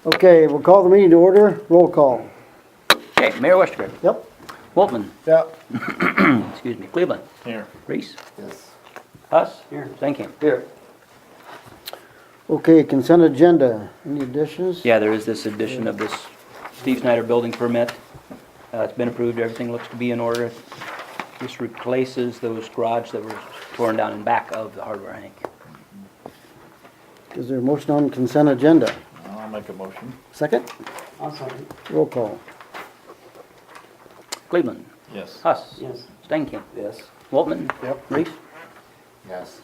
Okay, we'll call the meeting to order. Roll call. Okay, Mayor Westergaard. Yep. Wolfman. Yeah. Excuse me. Cleveland. Here. Reese. Yes. Huss. Here. Stankin. Here. Okay, consent agenda. Any additions? Yeah, there is this addition of this Steve Snyder building permit. It's been approved. Everything looks to be in order. This replaces those garage that were torn down in back of the hardware hank. Is there a motion on consent agenda? I'll make a motion. Second? I'll second. Roll call. Cleveland. Yes. Huss. Yes. Stankin. Yes. Wolfman. Yep. Reese. Yes.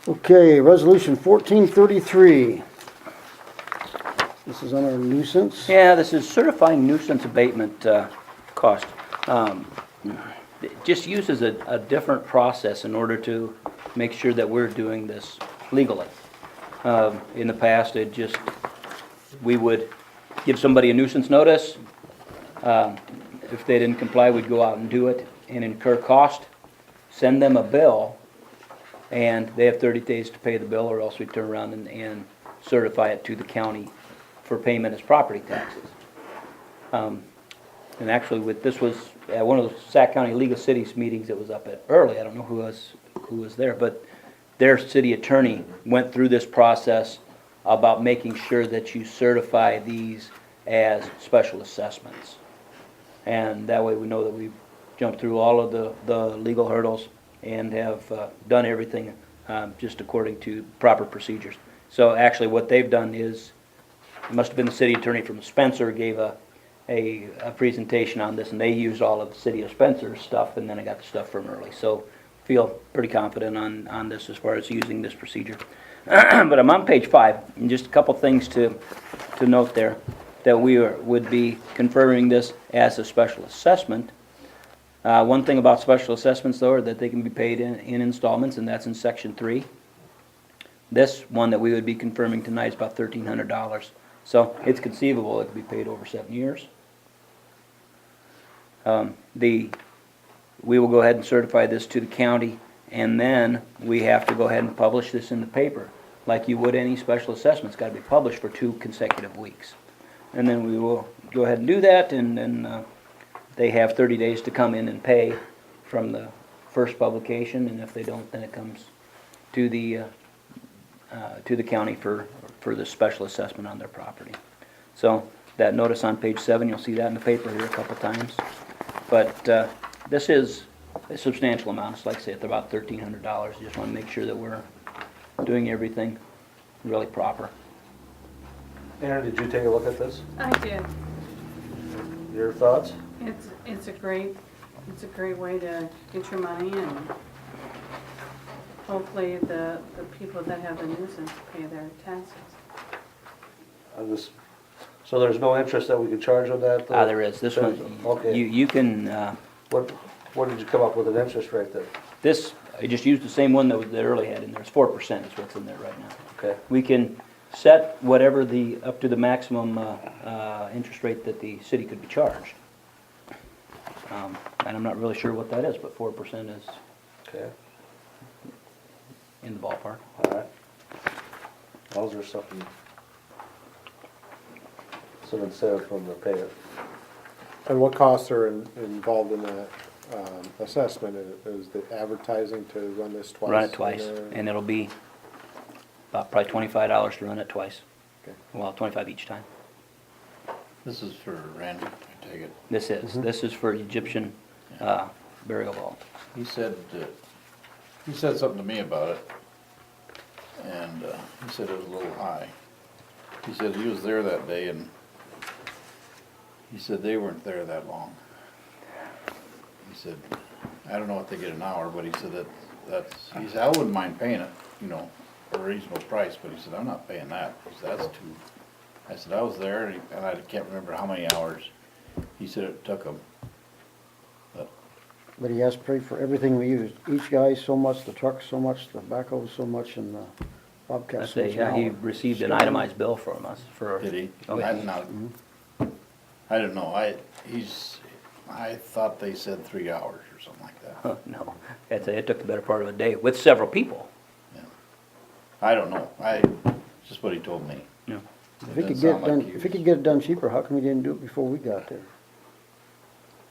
Okay, resolution 1433. This is on our nuisance. Yeah, this is certifying nuisance abatement cost. It just uses a different process in order to make sure that we're doing this legally. In the past, we would give somebody a nuisance notice. If they didn't comply, we'd go out and do it and incur cost, send them a bill, and they have 30 days to pay the bill, or else we turn around and certify it to the county for payment as property taxes. And actually, this was at one of the Sac County League of Cities meetings that was up at early. I don't know who was there, but their city attorney went through this process about making sure that you certify these as special assessments. And that way we know that we've jumped through all of the legal hurdles and have done everything just according to proper procedures. So actually what they've done is, it must have been the city attorney from Spencer gave a presentation on this, and they used all of the city of Spencer's stuff, and then I got the stuff from early. So feel pretty confident on this as far as using this procedure. But I'm on page 5, and just a couple things to note there, that we would be confirming this as a special assessment. One thing about special assessments, though, are that they can be paid in installments, and that's in section 3. This one that we would be confirming tonight is about $1,300. So it's conceivable it could be paid over 7 years. We will go ahead and certify this to the county, and then we have to go ahead and publish this in the paper. Like you would any special assessment, it's got to be published for 2 consecutive weeks. And then we will go ahead and do that, and then they have 30 days to come in and pay from the first publication, and if they don't, then it comes to the county for the special assessment on their property. So that notice on page 7, you'll see that in the paper here a couple times. But this is a substantial amount. It's like I say, it's about $1,300. Just want to make sure that we're doing everything really proper. Aaron, did you take a look at this? I did. Your thoughts? It's a great way to get your money, and hopefully the people that have the nuisance pay their taxes. So there's no interest that we can charge on that? There is. This one, Okay. you can, What did you come up with an interest rate then? this, I just used the same one that early had in there. It's 4% is what's in there right now. Okay. We can set whatever up to the maximum interest rate that the city could be charged. And I'm not really sure what that is, but 4% is Okay, in the ballpark. all right. How's there something, some incentive from the payer? And what costs are involved in that assessment? Is the advertising to run this twice? Run it twice, and it'll be about probably $25 to run it twice. Okay. Well, 25 each time. This is for Randy, I take it. This is for Egyptian burial vault. He said something to me about it, and he said it was a little high. He said he was there that day, and he said they weren't there that long. He said, I don't know what they get an hour, but he said he said, I wouldn't mind paying it, for a reasonable price, but he said, I'm not paying that. He said, that's too. I said, I was there, and I can't remember how many hours. He said it took him. But he has to pay for everything we use. Each guy so much, the truck so much, the backhoe so much, and the bobcat That's so much. he an hour. received an itemized bill from us for. Did he? Oh, yeah. I don't know. I thought they said 3 hours or something like that. No, it took the better part of a day with several people. Yeah. I don't know. Just what he told me. Yeah. If he could get it done, if he could get it done cheaper, how come he didn't do it before we got there?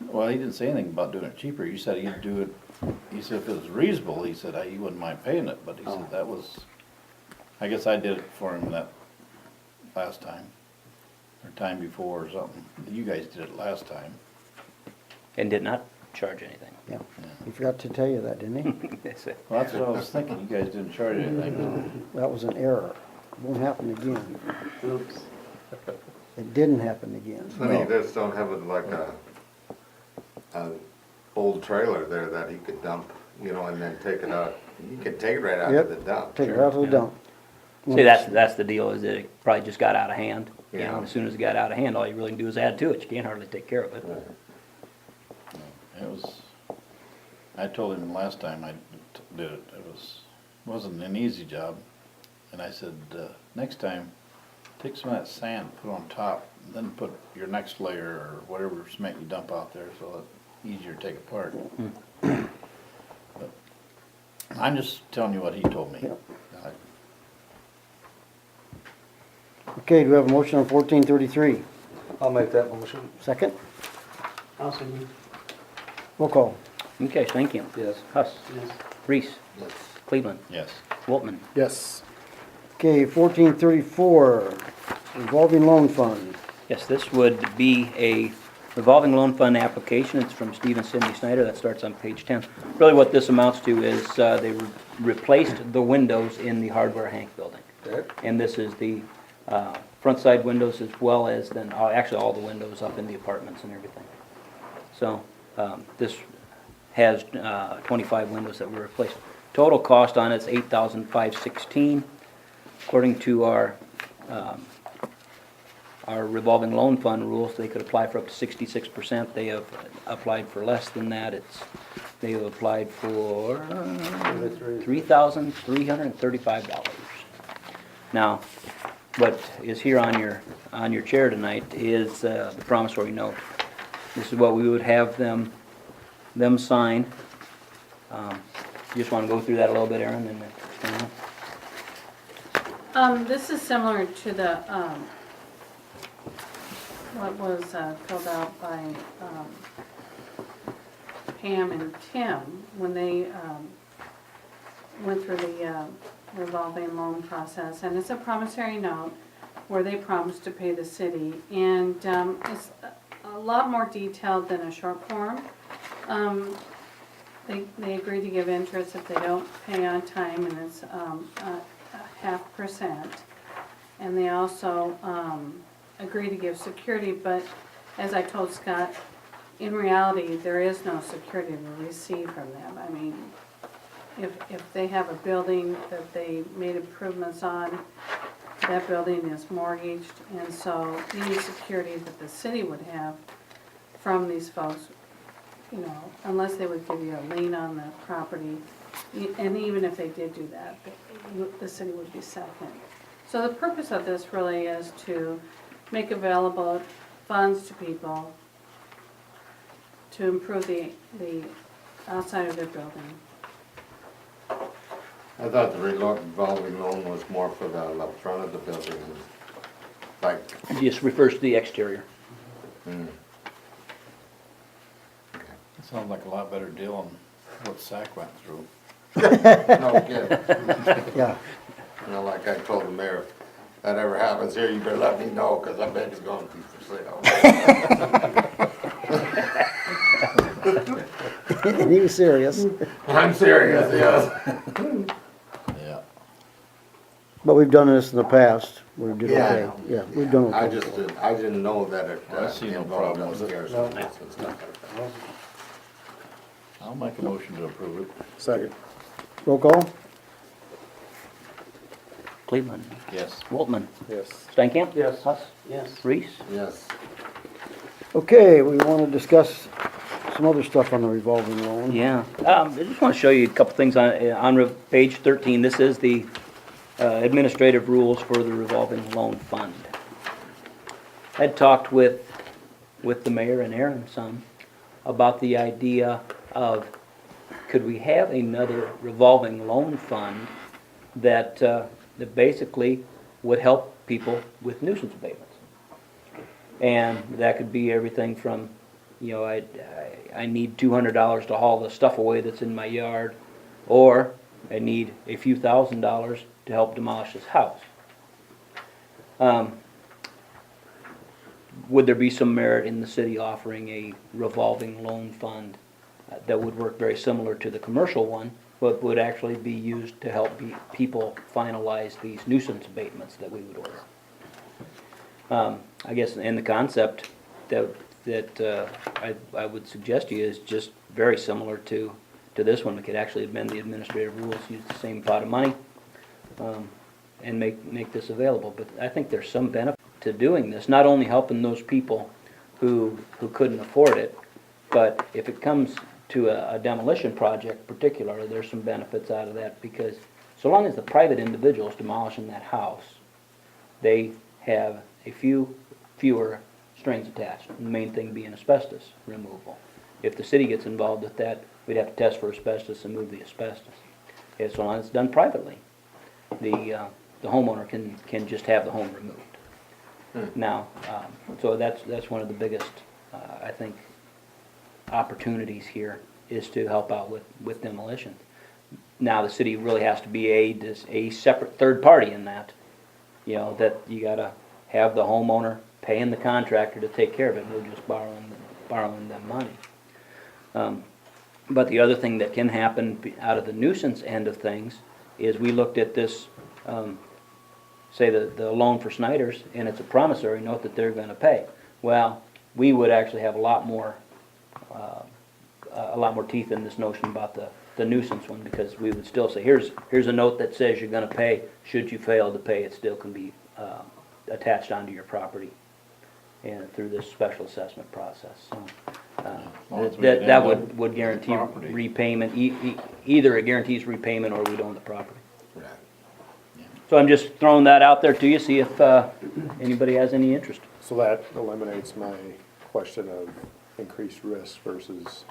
Well, he didn't say anything about doing it cheaper. He said he'd do it, he said if it was reasonable, he said he wouldn't mind paying it, but he said that was, I guess I did it for him that last time, or time before or something. You guys did it last time. And did not charge anything. Yeah, he forgot to tell you that, didn't he? That's it. Well, that's what I was thinking. You guys didn't charge anything. That was an error. Won't happen again. Oops. It didn't happen again. Funny, you just don't have it like a old trailer there that he could dump, you know, and then take it out. You could take it right out Yep. to the dump. Take it out to the dump. See, that's the deal, is that it probably just got out of hand. You know, Yeah. as soon as it got out of hand, all you really can do is add to it. You can't hardly take care of it. It was, I told him last time I did it, wasn't an easy job. And I said, next time, take some of that sand, put on top, and then put your next layer or whatever cement you dump out there so it's easier to take apart. But I'm just telling you what he told me. Yep. I- Okay, do we have a motion on 1433? I'll make that motion. Second? I'll second. Roll call. Okay, thank you. Yes. Huss, Yes. Reese, Cleveland, Yes. Waltman. Yes. Okay, 1434, revolving loan fund. Yes, this would be a revolving loan fund application. It's from Steve and Cindy Snyder. That starts on page 10. Really what this amounts to is they replaced the windows in the Hardware Hank building. Okay. And this is the front side windows as well as then, actually all the windows up in the apartments and everything. So this has 25 windows that were replaced. Total cost on it's $8,516. According to our revolving loan fund rules, they could apply for up to 66%. They have applied for less than that. They have applied for $3,335. Now, what is here on your chair tonight is the promissory note. This is what we would have them sign. You just want to go through that a little bit, Aaron, and explain that? This is similar to the, what was filled out by Pam and Tim when they went through the revolving loan process. And it's a promissory note where they promise to pay the city. And it's a lot more detailed than a short form. They agree to give interest if they don't pay on time, and it's a 0.5%. And they also agree to give security, but as I told Scott, in reality, there is no security to receive from them. I mean, if they have a building that they made improvements on, that building is mortgaged, and so any security that the city would have from these folks, you know, unless they would give you a lien on the property, and even if they did do that, the city would be second. So the purpose of this really is to make available funds to people to improve the outside of their building. I thought the revolving loan was more for the front of the building, like, It just refers to the exterior. mm, It sounds like a lot better deal than what SAC went through. no kidding. Yeah, You know, like I told the mayor, if that ever happens here, you better let me know, cause I bet it's gonna be for sale. and he was serious, I'm serious, yes. Yeah. but we've done this in the past. We did Yeah, I okay. know. Yeah, we've done I okay. just I didn't know that it Well, I see no involved problem with it. upstairs No. and stuff like that. I'll make a motion to approve it. Second. Roll call? Cleveland, Yes. Waltman, Yes. Stankamp. Yes. Huss, Yes. Reese. Yes. Okay, we want to discuss some other stuff on the revolving loan. Yeah, I just want to show you a couple things on page 13. This is the administrative rules for the revolving loan fund. I'd talked with the mayor and Aaron some about the idea of, could we have another revolving loan fund that basically would help people with nuisance abatements. And that could be everything from, I need $200 to haul the stuff away that's in my yard, or I need a few $1,000s to help demolish this house. Would there be some merit in the city offering a revolving loan fund that would work very similar to the commercial one, but would actually be used to help people finalize these nuisance abatements that we would order? I guess, and the concept that I would suggest to you is just very similar to this one. We could actually amend the administrative rules, use the same pot of money, and make this available. But I think there's some benefit to doing this, not only helping those people who couldn't afford it, but if it comes to a demolition project particularly, there's some benefits out of that, because so long as the private individuals demolishing that house, they have a fewer strings attached, the main thing being asbestos removal. If the city gets involved with that, we'd have to test for asbestos and move the asbestos. And so long as it's done privately, the homeowner can just have the home removed. Now, so that's one of the biggest, I think, opportunities here, is to help out with demolition. Now, the city really has to be a separate third party in that, that you gotta have the homeowner paying the contractor to take care of it. We're just borrowing them money. But the other thing that can happen out of the nuisance end of things is, we looked at this, say the loan for Snyder's, and it's a promissory note that they're gonna pay. Well, we would actually have a lot more teeth in this notion about the nuisance one, because we would still say, here's a note that says you're gonna pay. Should you fail to pay, it still can be attached onto your property and through this special assessment process. So long as we that end would up with guarantee the property. repayment. Either it guarantees repayment, or we'd own the property. Right. So I'm just throwing that out there to you, see if anybody has any interest. So that eliminates my question of increased risk versus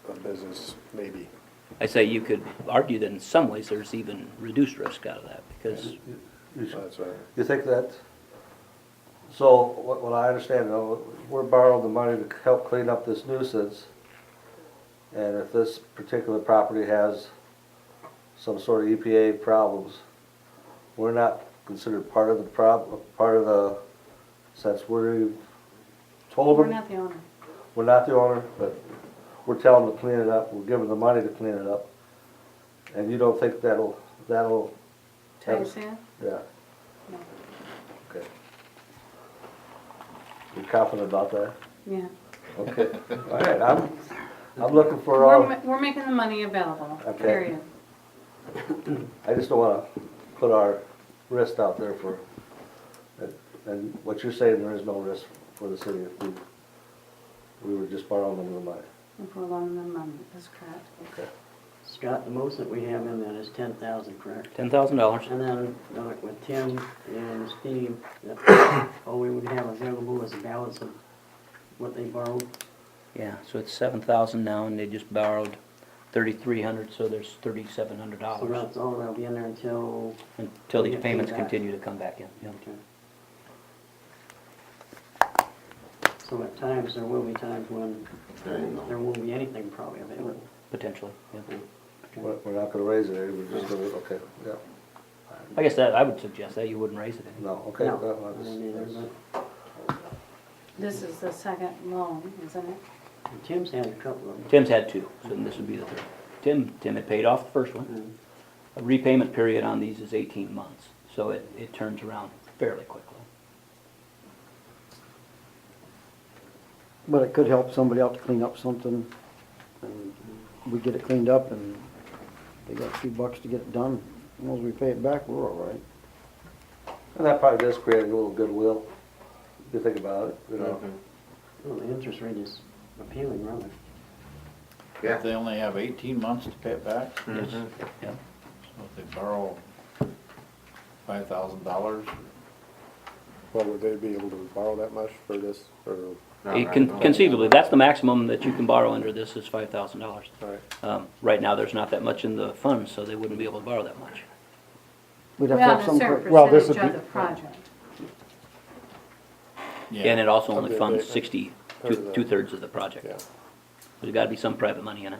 a business, maybe. I say you could argue that in some ways there's even reduced risk out of that, because That's right. You think that, so what I understand, we're borrowing the money to help clean up this nuisance, and if this particular property has some sort of EPA problems, we're not considered part of the, since we've told We're them, not the owner. we're not the owner, but we're telling them to clean it up, we're giving them money to clean it up, and you don't think that'll, Ties in? yeah, No. okay. You confident about that? Yeah. Okay, all right, I'm looking for all, We're making the money available, Okay. period. I just don't wanna put our wrist out there for, and what you're saying, there is no risk for the city if we were just borrowing them the money. If we're loaning them money, that's correct. Okay. Scott, the most that we have in that is 10,000, correct? $10,000. And then with Tim and Steve, all we would have available is a balance of what they borrowed. Yeah, so it's $7,000 now, and they just borrowed $3,300, so there's $3,700 So that's all that'll be in there until, until these Yeah, payments come back. continue to come back in. Yeah. okay. So at times, there will be times when There you go. there won't be anything probably available. Potentially, yeah. Okay. We're not gonna raise it, we're just gonna, okay, yeah, I guess that, I would suggest that you wouldn't raise it any. no, okay. No, that I was- don't either, that's- but This is the second loan, isn't it? Tim's had a couple of them. Tim's had two, so this would be the third. Tim had paid off the first one. Mm. A repayment period on these is 18 months, so it turns around fairly quickly. But it could help somebody out to clean up something, and we get it cleaned up, and they got a few bucks to get it done. As long as we pay it back, we're all right. And that probably does create a little goodwill, if you think about it, you know. Well, the interest rate is appealing, rather. Yeah. If they only have 18 months to pay it back, so Yeah. if they borrow $5,000, Well, would they be able to borrow that much for this, or, No, right, no. Conceivably, that's the maximum that you can borrow under this, is $5,000. all right, Right now, there's not that much in the funds, so they wouldn't be able to borrow that much. We'd have to Well, have on a some, certain well, this percentage would of be- the project. And Yeah, it also only Okay, funds they- 60, third of the- two-thirds of the project. Yeah. There's gotta be some private money in it.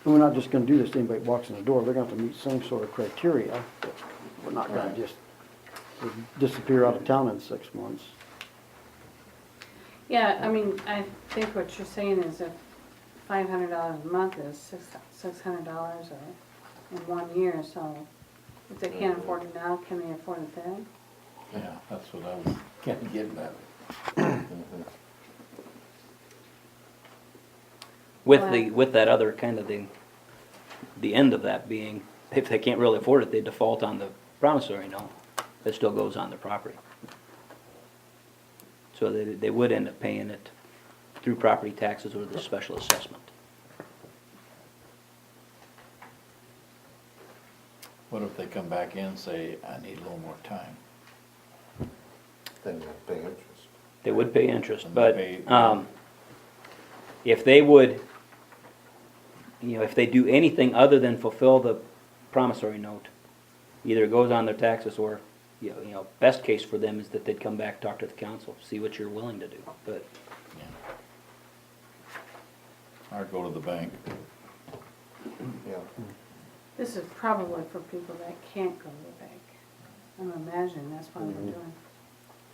we're not just gonna do this to anybody that walks in the door, they're gonna have to meet some sort of criteria. We're not gonna Right. just disappear out of town in 6 months. Yeah, I mean, I think what you're saying is if $500 a month is $600 in 1 year, so if they can't afford it now, can they afford it then? yeah, that's what I was kinda getting at. With that other kind of the end of that being, if they can't really afford it, they default on the promissory note. It still goes on their property. So they would end up paying it through property taxes or the special assessment. What if they come back in and say, I need a little more time? Then you have to pay interest. They would pay interest, And but, they if they would, if they do anything other than fulfill the promissory note, either it goes on their taxes or, best case for them is that they'd come back, talk to the council, see what you're willing to do, but. Yeah. Or go to the bank. Yeah. This is probably for people that can't go to the bank. I'm imagining that's why they're doing.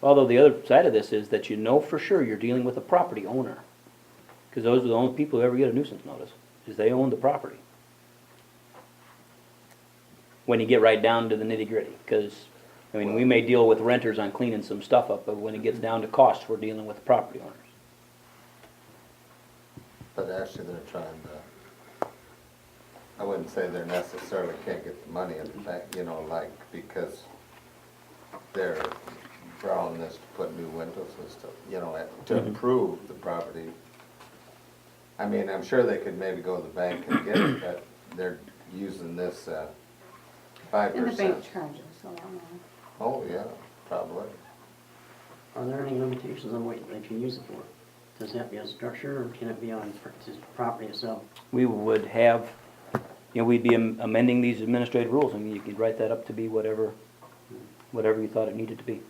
Although the other side of this is that for sure you're dealing with a property owner. Because those are the only people who ever get a nuisance notice, is they own the property. When you get right down to the nitty gritty, because, we may deal with renters on cleaning some stuff up, but when it gets down to costs, we're dealing with the property owners. But actually, they're trying to, I wouldn't say they're necessarily can't get the money in the bank, because they're borrowing this to put new windows and stuff, to improve the property. I mean, I'm sure they could maybe go to the bank and get it, but they're using this 5%. And the bank charges a lot more. Oh, yeah, probably. Are there any limitations on what they can use it for? Does it have to be a structure, or can it be on property itself? We would have, we'd be amending these administrative rules, you could write that up to be whatever you thought it needed to be.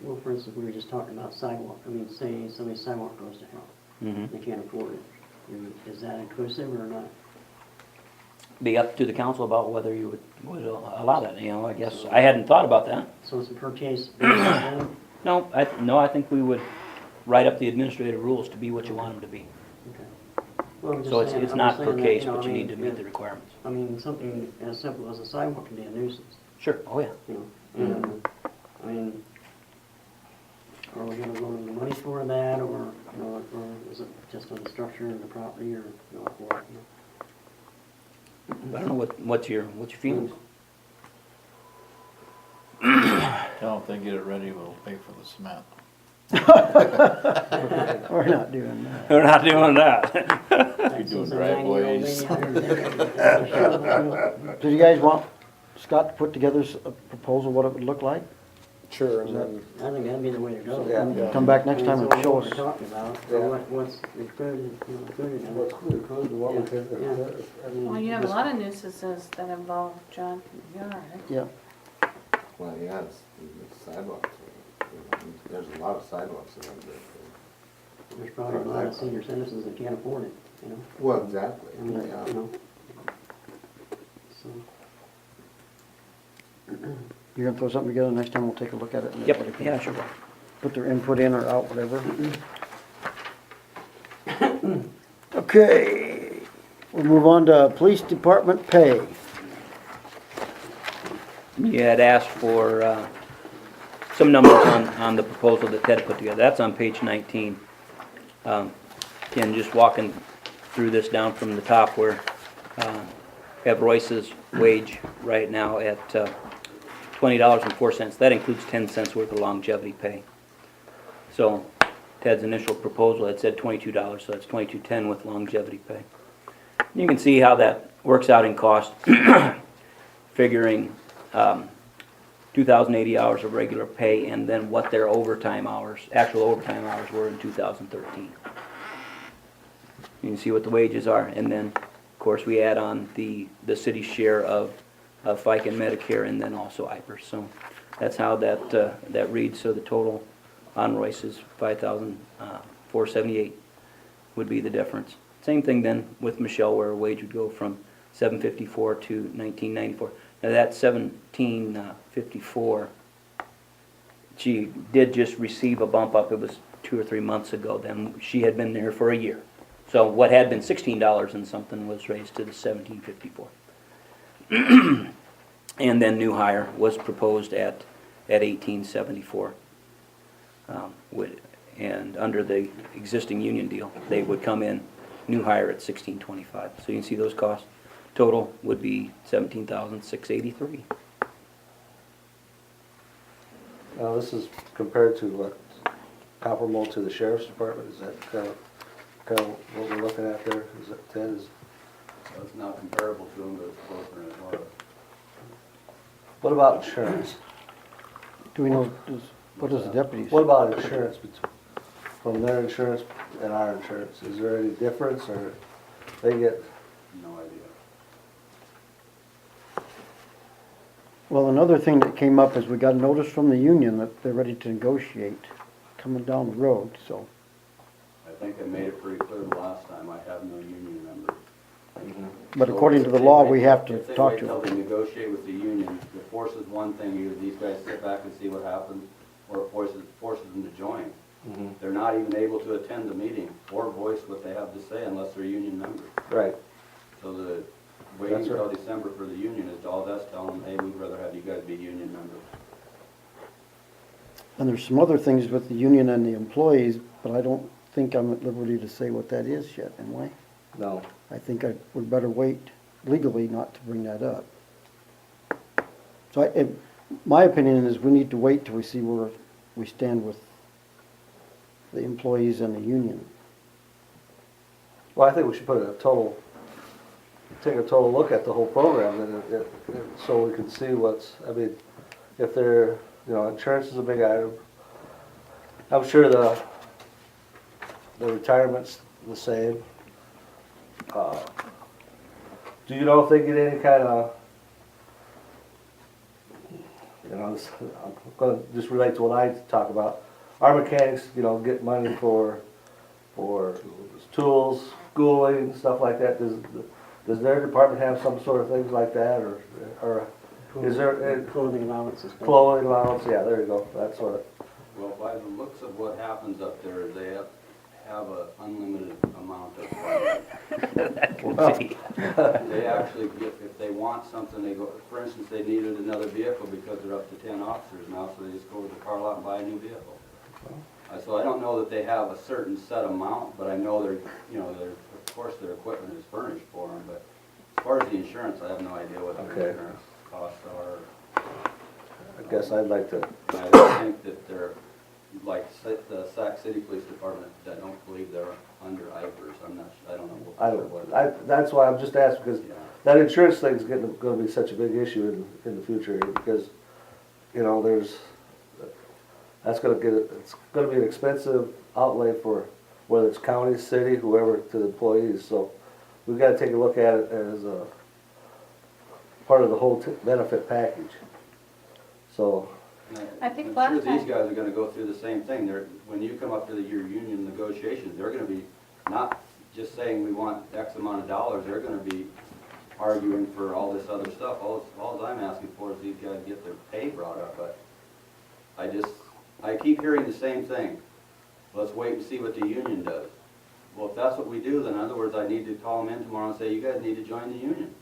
Well, for instance, we were just talking about sidewalk. Say somebody's sidewalk goes to hell, they can't afford it. Is that inclusive or not? Be up to the council about whether you would allow that, I guess, I hadn't thought about that. So it's a per case basis then? No, I think we would write up the administrative rules to be what you want them to be. Okay. Well, I'm just So saying- it's I'm not just per saying that, case, you know, but you need to meet if- the requirements. Something as simple as a sidewalk can be a nuisance, Sure, oh yeah. And, are we gonna go to the money for that, or is it just on the structure of the property, or, what? I don't know what's your feelings? Tell them if they get it ready, we'll pay for the cement. We're not doing that. We're not doing that. You're doing driveways. Do you guys want Scott to put together a proposal, what it would look like? Sure, and then, I think that'd be the way to go. Yeah. And come back next time and So show what us. we're talking about, Yeah. what's included, included in what's it. included, what we could, Yeah. Well, you have a lot of nuisances that involve junk in your yard. Yeah, Well, yeah, it's sidewalks. There's a lot of sidewalks in there. There's probably a lot of senior citizens that can't afford it, Well, exactly, Yeah. So, you're gonna throw something together, next time we'll take a look at it. And Yep, everybody can yeah, sure. Put their input in or out, whatever. Okay, we'll move on to police department pay. You had asked for some numbers on the proposal that Ted put together. That's on page 19. Again, just walking through this down from the top where we have Royce's wage right now at $20.04. That includes 10 cents worth of longevity pay. So Ted's initial proposal had said $22, so that's $22.10 with longevity pay. You can see how that works out in cost, figuring 2,080 hours of regular pay and then what their overtime hours, actual overtime hours were in 2013. You can see what the wages are, and then, of course, we add on the city's share of FICA and Medicare, and then also IPER. So that's how that reads. So the total on Royce is $5,478 would be the difference. Same thing then with Michelle, where her wage would go from $754 to $1994. Now that $1754, she did just receive a bump up. It was 2 or 3 months ago. Then she had been there for a year. So what had been $16 and something was raised to the $1754. And then new hire was proposed at $1874. And under the existing union deal, they would come in new hire at $1625. So you can see those costs. Total would be $17,683. Now, this is compared to what, comparable to the sheriff's department, is that kind of what we're looking at there? Is that, Ted, is, So it's not comparable to them, but it's closer than it was. what about insurance? Do we know, what does the deputies? What about insurance from their insurance and our insurance? Is there any difference, or they get, No idea. Well, another thing that came up is we got a notice from the union that they're ready to negotiate coming down the road, so. I think I made it pretty clear the last time, I have no union member. But So according to if the they law, wait- we have to if they talk wait to till them. they negotiate with the union, it forces one thing, either these guys sit back and see what happens, or it forces them to join. They're not even able to attend the meeting or voice what they have to say unless they're union members. right? So the waiting That's until right. December for the union is all that's telling them, hey, we'd rather have you guys be union members. And there's some other things with the union and the employees, but I don't think I'm at liberty to say what that is yet, am I? No. I think we'd better wait legally not to bring that up. So my opinion is we need to wait till we see where we stand with the employees and the union. Well, I think we should take a total look at the whole program, and so we can see what's, I mean, if they're, insurance is a big item. I'm sure the retirement's the same. Do you know if they get any kind of, I'm gonna just relate to what I talk about. Our mechanics, get money for tools, schooling, stuff like that. Does their department have some sort of things like that, or is there Clothing allowances. clothing allowance? Yeah, there you go. That's what. Well, by the looks of what happens up there, they have an unlimited amount of funding. They actually get, if they want something, they go, for instance, they needed another vehicle because they're up to 10 officers now, so they just go to the car lot and buy a new vehicle. So I don't know that they have a certain set amount, but I know of course their equipment is furnished for them, but as far as the insurance, I have no idea what their Okay. insurance costs are. I guess I'd like to. And I don't think that they're, like the Sac City Police Department, I don't believe they're under IPERS. I don't know. That's why I'm just asking, because Yeah. that insurance thing's going to be such a big issue in the future, because it's going to be an expensive outlay for whether it's county, city, whoever, to the employees. So we've got to take a look at it as a part of the whole benefit package. So. I think I'm last sure these time- guys are gonna go through the same thing. When you come up to your union negotiations, they're gonna be not just saying we want X amount of dollars, they're gonna be arguing for all this other stuff. All I'm asking for is these guys get their pay brought up, but I keep hearing the same thing. Let's wait and see what the union does. Well, if that's what we do, then in other words, I need to call them in tomorrow and say, you guys need to join the union.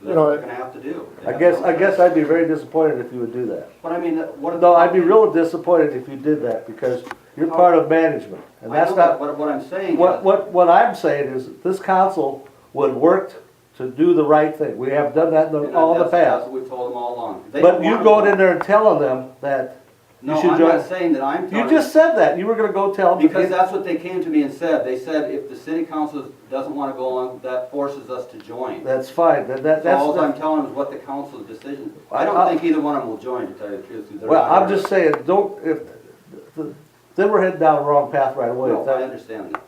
That's what they're gonna have to do. They I have guess no choice. I'd be very disappointed if you would do that. But I mean, what? No, I'd be real disappointed if you did that, because you're part of management, and I that's know not. that, what I'm saying is. What I'm saying is, this council would work to do the right thing. We have done that in all the That's past. what we've told them all along. They But don't you wanna going go. in there and telling them that No, you should I'm join. not saying that I'm You telling. just said that. You were gonna go tell them. to Because get- that's what they came to me and said. They said if the city council doesn't wanna go along, that forces us to join. That's fine. That's. So all I'm telling them is what the council's decision. I don't think either one of them will join, to tell you the truth. 'Cause they're Well, not I'm just saying, then we're heading down the wrong path right away. No, I understand that.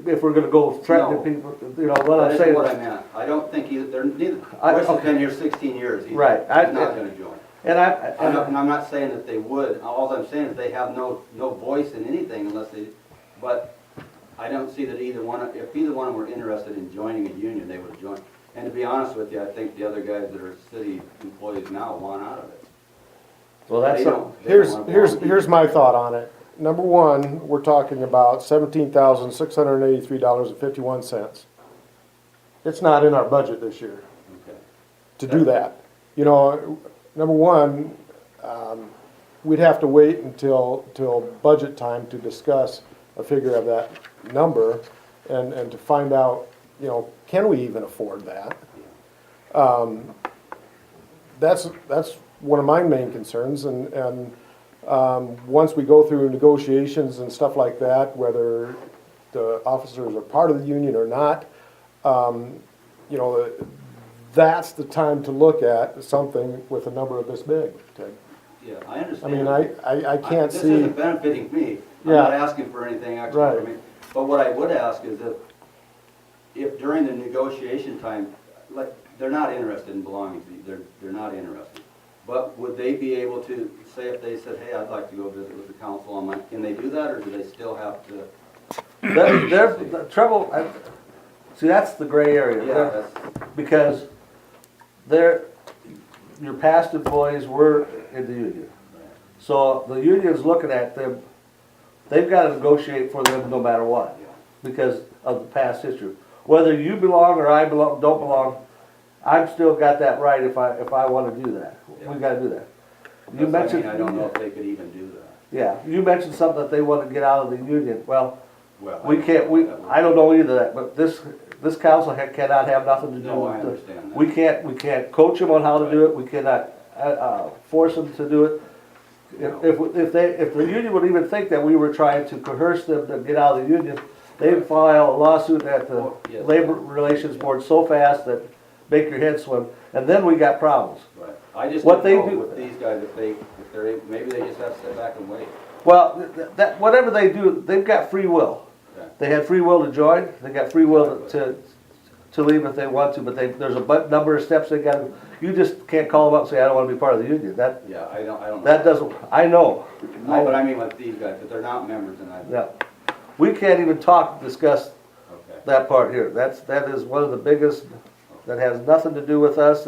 if we're gonna go threatening No. people, you know, what That I'm isn't saying. what I meant. I don't think either, they're neither, I- Royce has okay. been here 16 years. He's Right. he's not gonna join. And I'm not saying that they would, all I'm saying is they have no voice in anything unless they, but I don't see that either one, if either one were interested in joining a union, they would join. And to be honest with you, I think the other guys that are city employees now want out of it. well, that's, They don't Here's, wanna here's, belong. here's my thought on it. Number one, we're talking about $17,683.51. It's not in our budget this year Okay. to do that. You know, number one, we'd have to wait till budget time to discuss a figure of that number and to find out, you know, can we even afford that? That's one of my main concerns, and once we go through negotiations and stuff like that, whether the officers are part of the union or not, you know, that's the time to look at something with a number of this big, Ted. Yeah, I I understand. mean, I can't This see, isn't benefiting me. I'm Yeah. not asking for anything extra Right. from me. But what I would ask is if during the negotiation time, like, they're not interested in belonging to you, they're not interested. But would they be able to, say if they said, hey, I'd like to go visit with the council on my, can they do that, or do they still have to? the trouble, see, that's the gray area. Yeah, They're- that's, Because they're, your past employees were in the union. So the union's looking at them, they've got to negotiate for them no matter what, because of the past history. Whether you belong or I don't belong, I've still got that right if I want to do that. We got to do that. You that's what I mentioned, mean, I don't know if they could even do that. yeah, you mentioned something that they want to get out of the union. Well, Well, we can't, I don't know either that, but this council cannot have nothing to do No, I with understand that. We can't coach them on how to do it, we cannot, force them to do it. If the union would even think that we were trying to coerce them to get out of the union, they'd file a lawsuit at the Oh, yes. Labor Relations Board so fast that make your head swim, and then we got problems. Right. I just What didn't they know do- with these guys, if they're, maybe they just have to sit back and wait. Well, that, whatever they do, they've got free will. Okay. They had free will to join, they got free will to leave if they want to, but there's a number of steps they got. You just can't call them up and say, I don't want to be part of the union. That Yeah, I don't know. doesn't, I know. No, but I mean with these guys, but they're not members and I, Yeah. We can't even discuss okay. that part here. That is one of the biggest, that has nothing to do with us.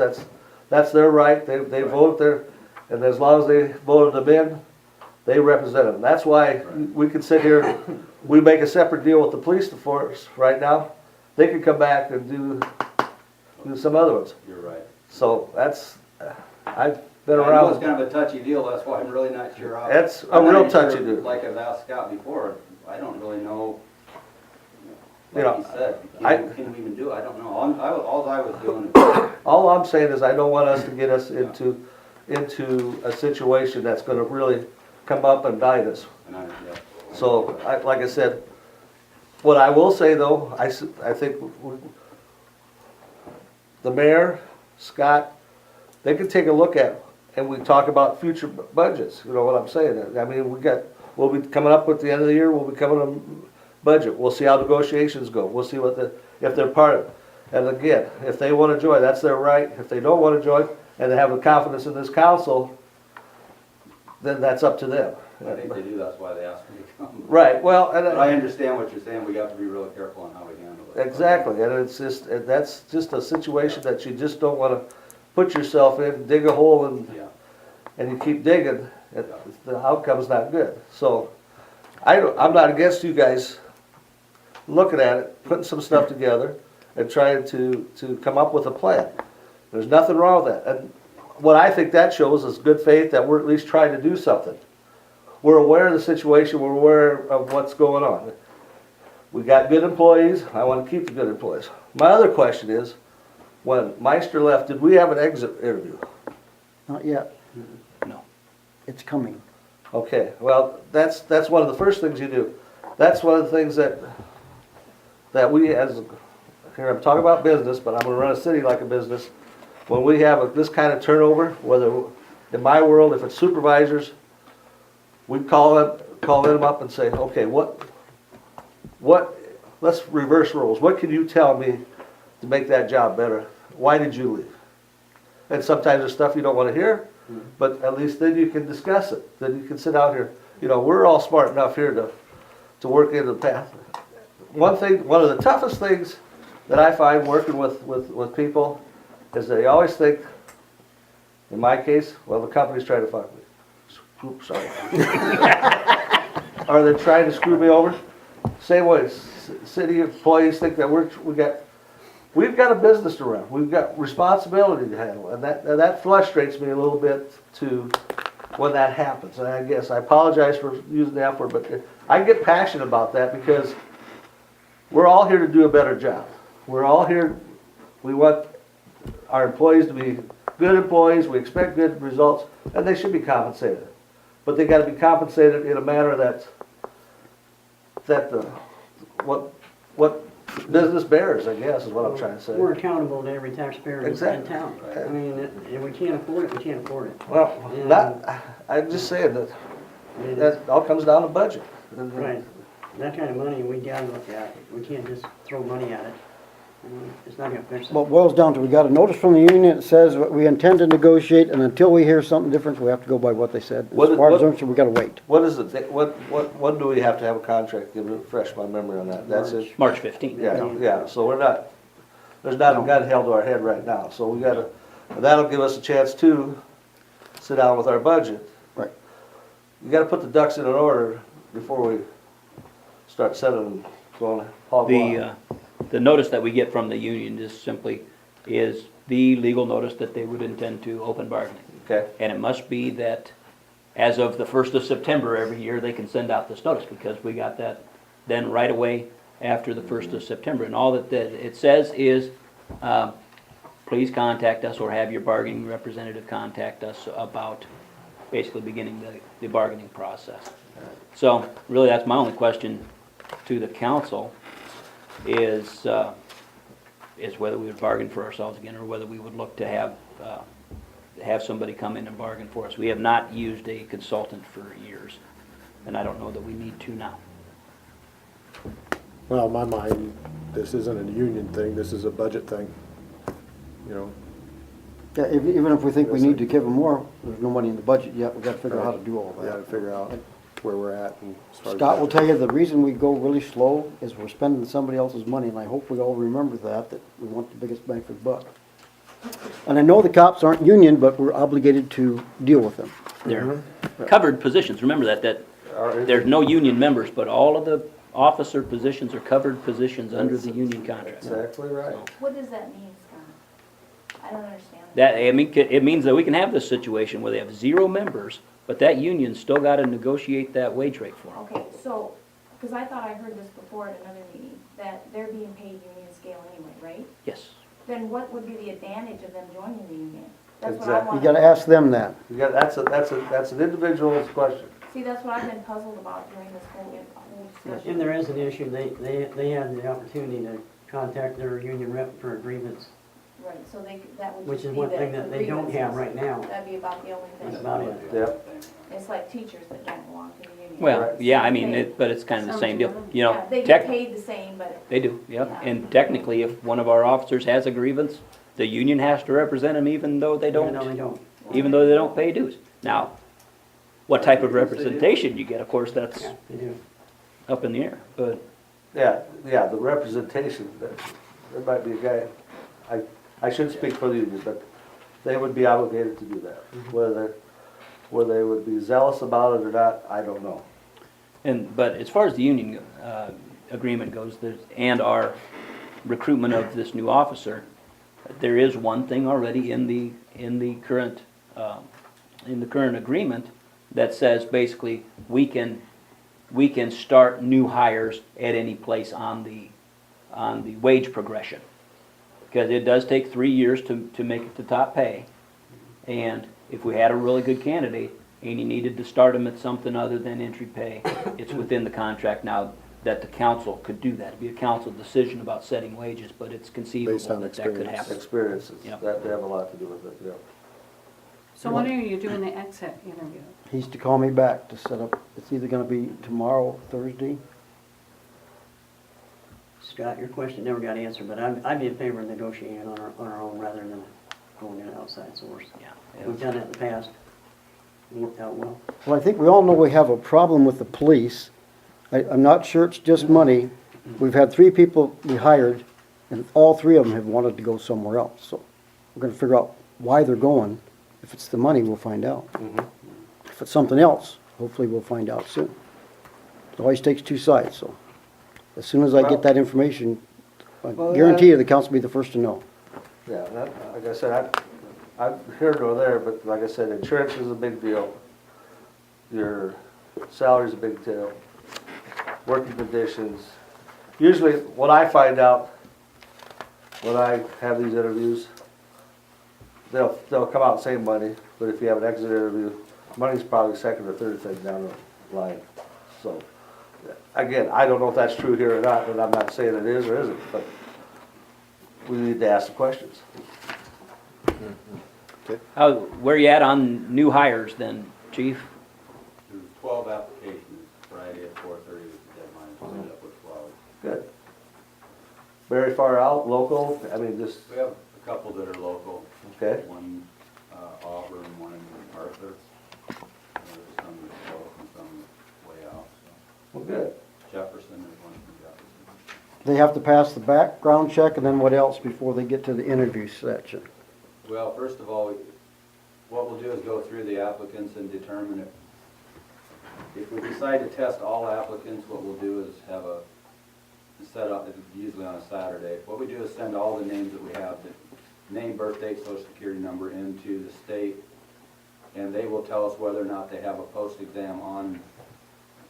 That's their right. They Right. vote there, and as long as they voted them in, they represent them. That's why we can sit here, we make a separate deal with the police force right now. They can come back and do some other ones. You're right. So that's, I've been I know around. it's kind of a touchy deal, that's why I'm really not sure how. It's a I'm not real even sure, touchy deal. Like I've asked Scott before, I don't really know, You like know, he said, I- can we even do it? I don't know. All I was doing, All I'm saying is I don't want us to get us into a situation that's gonna really come up and bite us. and I, yeah. So, like I said, what I will say though, I think the mayor, Scott, they can take a look at, and we talk about future budgets, you know what I'm saying? I mean, we'll be coming up with the end of the year, we'll be coming on budget, we'll see how negotiations go, we'll see if they're part of it. And again, if they wanna join, that's their right, if they don't wanna join, and they have the confidence in this council, then that's up to them. I think they do, that's why they asked me to come. Right, well, and. But I understand what you're saying, we have to be really careful on how we handle it. Exactly, and that's just a situation that you just don't wanna put yourself in, dig a hole Yeah, and you keep digging, the outcome's not good. So, I'm not against you guys looking at it, putting some stuff together, and trying to come up with a plan. There's nothing wrong with that, and what I think that shows is good faith that we're at least trying to do something. We're aware of the situation, we're aware of what's going on. We got good employees, I wanna keep the good employees. My other question is, when Meister left, did we have an exit interview? Not yet. No. It's coming. Okay, well, that's one of the first things you do. That's one of the things that we here I'm talking about business, but I'm gonna run a city like a business. When we have this kind of turnover, whether, in my world, if it's supervisors, we call them up and say, okay, what let's reverse roles. What can you tell me to make that job better? Why did you leave? And sometimes there's stuff you don't want to hear, but at least then you can discuss it. Then you can sit out here. You know, we're all smart enough here to work in the path. One of the toughest things that I find working with people is they always think, in my case, well, the company's trying to fuck me. Oops, sorry. Are they trying to screw me over? Same way, city employees think that we've got a business to run. We've got responsibility to handle, and that frustrates me a little bit to when that happens. And I guess I apologize for using the F word, but I get passionate about that because we're all here to do a better job. We're all here. We want our employees to be good employees. We expect good results, and they should be compensated. But they got to be compensated in a manner what business bears, I guess, is what I'm trying to say. We're accountable to every taxpayer in Exactly. town. I mean, if we can't afford it, we can't afford it. Well, I'm just saying that all comes down to budget. Right. That kind of money, we gotta look at. We can't just throw money at it. It's not gonna fix it. Well, it boils down to, we got a notice from the union that says we intend to negotiate, and until we hear something different, we have to go by what they said. What- As far as what- I'm concerned, we gotta wait. What is it, when do we have to have a contract? Give me, refresh my memory on that. That's it? March 15th. Yeah, so there's not a gun held to our head right now, so that'll give us a chance to sit down with our budget. Right. You gotta put the ducks in an order before we start going hog wild. The notice that we get from the union just simply is the legal notice that they would intend to open bargaining. Okay, And it must be that as of the 1st of September every year, they can send out this notice, because we got that then right away after the 1st of September. And all that it says is, please contact us or have your bargaining representative contact us about basically beginning the bargaining process. So really, that's my only question to the council is whether we would bargain for ourselves again, or whether we would look to have somebody come in and bargain for us. We have not used a consultant for years, and I don't know that we need to now. Well, in my mind, this isn't a union thing, this is a budget thing. You know, Yeah, even if we think we need to give them more, there's no money in the budget yet, we gotta figure out how to do all we gotta that. figure out where we're at and as far as Scott will budget. tell you, the reason we go really slow is we're spending somebody else's money, and I hope we all remember that we want the biggest bang for the buck. And I know the cops aren't union, but we're obligated to deal with them. They're covered positions, remember that there's no union members, but all of the officer positions are covered positions under the union contract. Exactly right. What does that mean, Scott? I don't understand. It means that we can have this situation where they have 0 members, but that union's still gotta negotiate that wage rate for them. Okay, so, because I thought I heard this before at another meeting, that they're being paid union scale anyway, right? Yes. Then what would be the advantage of them joining the union? That's what I Exactly. want. You gotta ask them that. That's an individual's question. See, that's what I've been puzzled about during this whole discussion. If there is an issue, they have the opportunity to contact their union rep for a grievance, Right, so that would which just is be one the thing that they don't have grievances. right now. That'd be about the only That's thing. about it. Yep. It's like teachers that don't belong to the union. Well, Right. yeah, I mean, but it's kind of the same deal, you know. Yeah, they tech- get paid the same, but They do, yep. Yeah. And technically, if one of our officers has a grievance, the union has to represent him even though they No, they don't, don't. even though they don't pay dues. Now, what type of representation you get, of course, that's Yeah, they do. up in the air, but Yeah, the representation, there might be a guy, I shouldn't speak for the union, but they would be obligated to do that. Whether they would be zealous about it or not, I don't know. but as far as the union agreement goes, and our recruitment of this new officer, there is one thing already in the current agreement that says basically we can start new hires at any place on the wage progression. Because it does take 3 years to make it to top pay. And if we had a really good candidate and you needed to start them at something other than entry pay, it's within the contract now that the council could do that. It'd be a council decision about setting wages, but it's Based conceivable on that that could experience. happen. Experiences, Yep. that they have a lot to do with it, yeah. So when are you doing the exit interview? He's to call me back to set up, it's either gonna be tomorrow, Thursday. Scott, your question never got answered, but I'd be in favor of negotiating on our own rather than going to an outside source. Yeah. We've done it in the past. It worked out well. Well, I think we all know we have a problem with the police. I'm not sure it's just money. We've had 3 people we hired, and all 3 of them have wanted to go somewhere else. So we're gonna figure out why they're going. If it's the money, we'll find out. If it's something else, hopefully we'll find out soon. It always takes 2 sides, so as soon as I get that information, I Well, guarantee you the council will be the first to know. Yeah, like I said, I'm here nor there, but like I said, insurance is a big deal. Your salary's a big deal. Working conditions. Usually, what I find out when I have these interviews, they'll come out and say money, but if you have an exit interview, money's probably second or third thing down the line. So, again, I don't know if that's true here or not, and I'm not saying it is or isn't, but we need to ask the questions. Where you at on new hires then, chief? There's 12 applications, Friday at 4:30 was the deadline, so we ended up with 12. Good. Very far out, local, I mean, just, We have a couple that are local. okay, One Auburn, one in Arthur. There's some that's close and some way out. So well, good. Jefferson is one from Jefferson. They have to pass the background check, and then what else before they get to the interview section? Well, first of all, what we'll do is go through the applicants and determine if we decide to test all applicants, what we'll do is have a set up, usually on a Saturday. What we do is send all the names that we have, the name, birth date, social security number into the state, and they will tell us whether or not they have a post-exam on.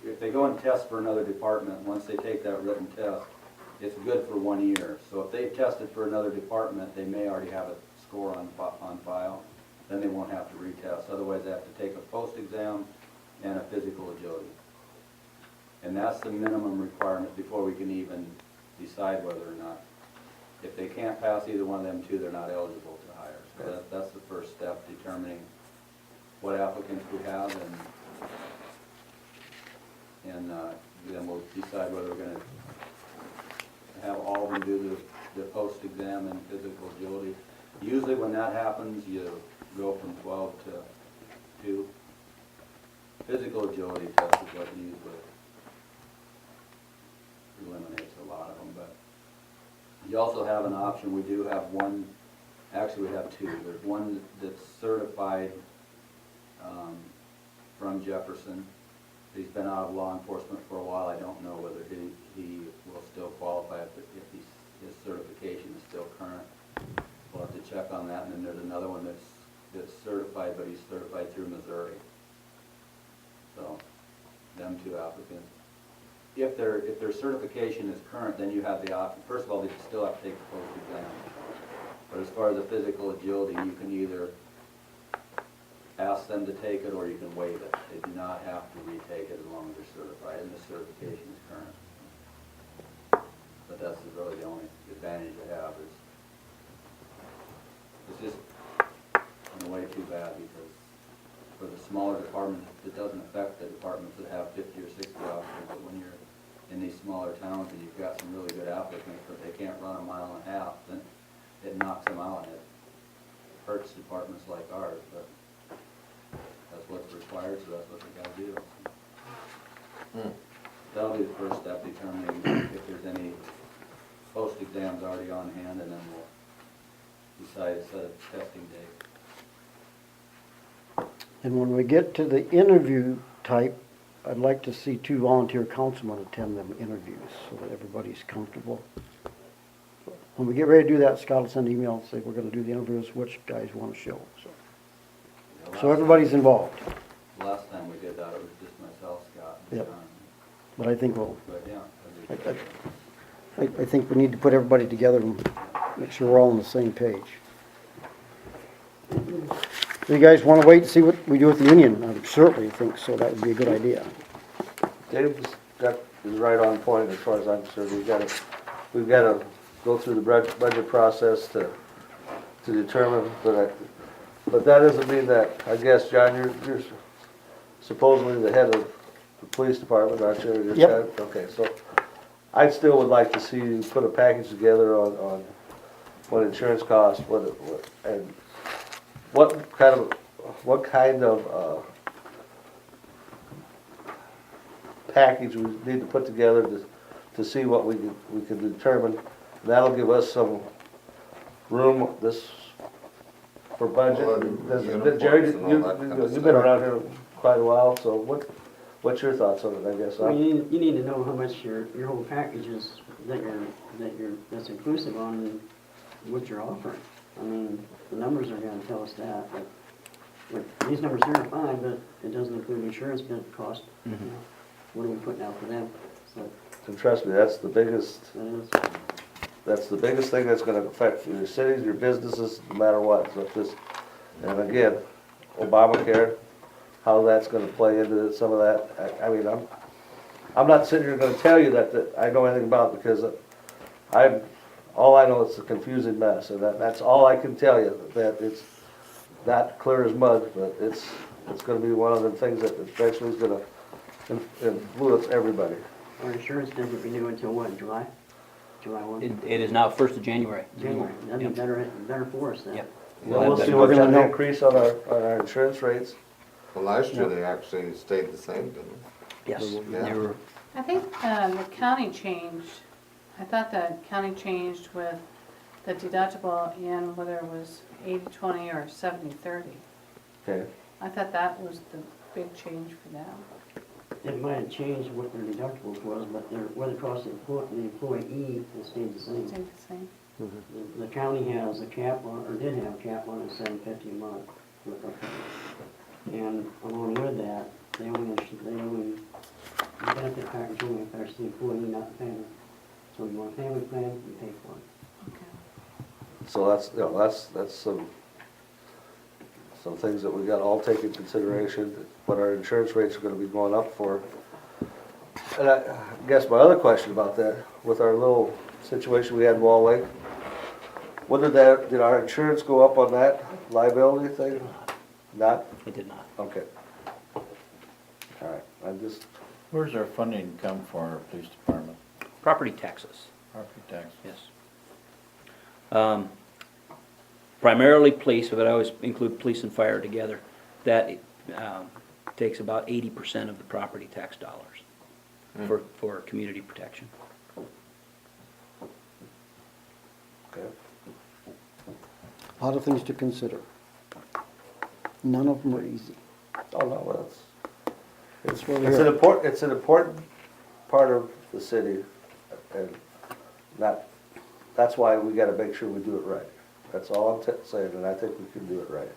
If they go and test for another department, once they take that written test, it's good for 1 year. So if they've tested for another department, they may already have a score on file, then they won't have to retest. Otherwise, they have to take a post-exam and a physical agility. And that's the minimum requirement before we can even decide whether or not. If they can't pass either one of them 2, they're not eligible to hire. So that's the first step, determining what applicants we have, and then we'll decide whether we're going to have all of them do the post-exam and physical agility. Usually when that happens, you go from 12 to 2. Physical agility test is what usually eliminates a lot of them, but you also have an option. We do have one, actually we have 2. There's one that's certified from Jefferson. He's been out of law enforcement for a while. I don't know whether he will still qualify if his certification is still current. We'll have to check on that. And then there's another one that's certified, but he's certified through Missouri. So, them 2 applicants. If their certification is current, then you have the option. First of all, they still have to take the post-exam. But as far as the physical agility, you can either ask them to take it or you can waive it. They do not have to retake it as long as they're certified and the certification is current. But that's really the only advantage they have is it's just in a way too bad because for the smaller departments, it doesn't affect the departments that have 50 or 60 officers, but when you're in these smaller towns and you've got some really good applicants, but they can't run a mile and a half, then it knocks them out and it hurts departments like ours, but that's what's required, so that's what they gotta do. That'll be the first step, determining if there's any post-exams already on hand, and then we'll decide to set a testing date. And when we get to the interview type, I'd like to see 2 volunteer councilmen attend them interviews so that everybody's comfortable. When we get ready to do that, Scott will send an email and say, we're gonna do the interviews, which guys want to show, so everybody's involved. Last time we did that, it was just myself, Scott, and Yep. John. But I think we'll, But yeah, that'd be good. I think we need to put everybody together and make sure we're all on the same page. Do you guys want to wait and see what we do with the union? I certainly think so. That would be a good idea. Dave is right on point as far as I'm concerned. We've got to go through the budget process to determine, but that doesn't mean that, I guess, John, you're supposedly the head of the police department, aren't you? Yep. Okay, so I still would like to see you put a package together on what insurance costs, and what kind of package we need to put together to see what we can determine. That'll give us some room for budget. Well, Jerry, uniforms and all that kind of you've been stuff. around here quite a while, so what's your thoughts on it, I guess? Well, you need to know how much your whole package is, that's inclusive on what you're offering. I mean, the numbers are gonna tell us that, but these numbers here are fine, but it doesn't include insurance cost. What are we putting out for them? So, And trust me, that's the biggest that is, thing that's gonna affect your cities, your businesses, no matter what. So just, and again, Obamacare, how that's gonna play into some of that. I mean, I'm not sitting here gonna tell you that I know anything about it, because all I know is a confusing mess, and that's all I can tell you, that it's not clear as mud, but it's gonna be one of the things that eventually is gonna influence everybody. our insurance doesn't renew until what, July? July 1? It is now 1st of January. January, that'd be better for us then. Yep. We'll see better- what We're kind gonna of know. increase on our insurance rates. Well, last year they actually stayed the same, didn't they? Yes, Yeah. they were, I think the county changed, I thought the county changed with the deductible and whether it was 80/20 or 70/30. Okay. I thought that was the big change for them. It might have changed what their deductibles was, but what it cost the employee, it stayed the same. Stayed the same. The county has a cap on, or did have a cap on at $750 a month. And along with that, the benefit package only affects the employee, not the family. So you want a family plan, you pay for it. Okay. So that's some things that we got all take into consideration, what our insurance rates are gonna be going up for. And I guess my other question about that, with our little situation we had in Wall Lake, did our insurance go up on that liability thing? Not? it did not. Okay. All right, I'm just, Where's our funding come for our police department? Property taxes, Property tax. yes. Primarily police, but I always include police and fire together. That takes about 80% of the property tax dollars for community protection. okay. A lot of things to consider. None of them are easy. Oh, no, That's why it's an important part of the city, and that's why we gotta make sure we do it right. That's all I'm saying, and I think we can do it right.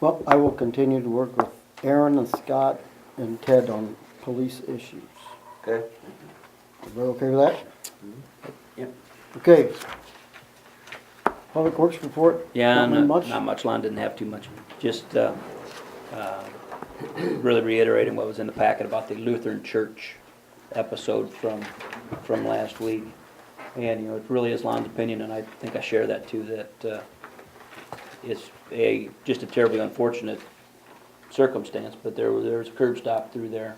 Well, I will continue to work with Aaron and Scott and Ted on police issues. Okay? Everybody okay with that? Yep. Okay. Public Works report? Yeah, very much? not much. Lon didn't have too much. Just really reiterating what was in the packet about the Lutheran Church episode from last week. And, you know, it really is Lon's opinion, and I think I share that too, that it's just a terribly unfortunate circumstance, but there was a curb stop through there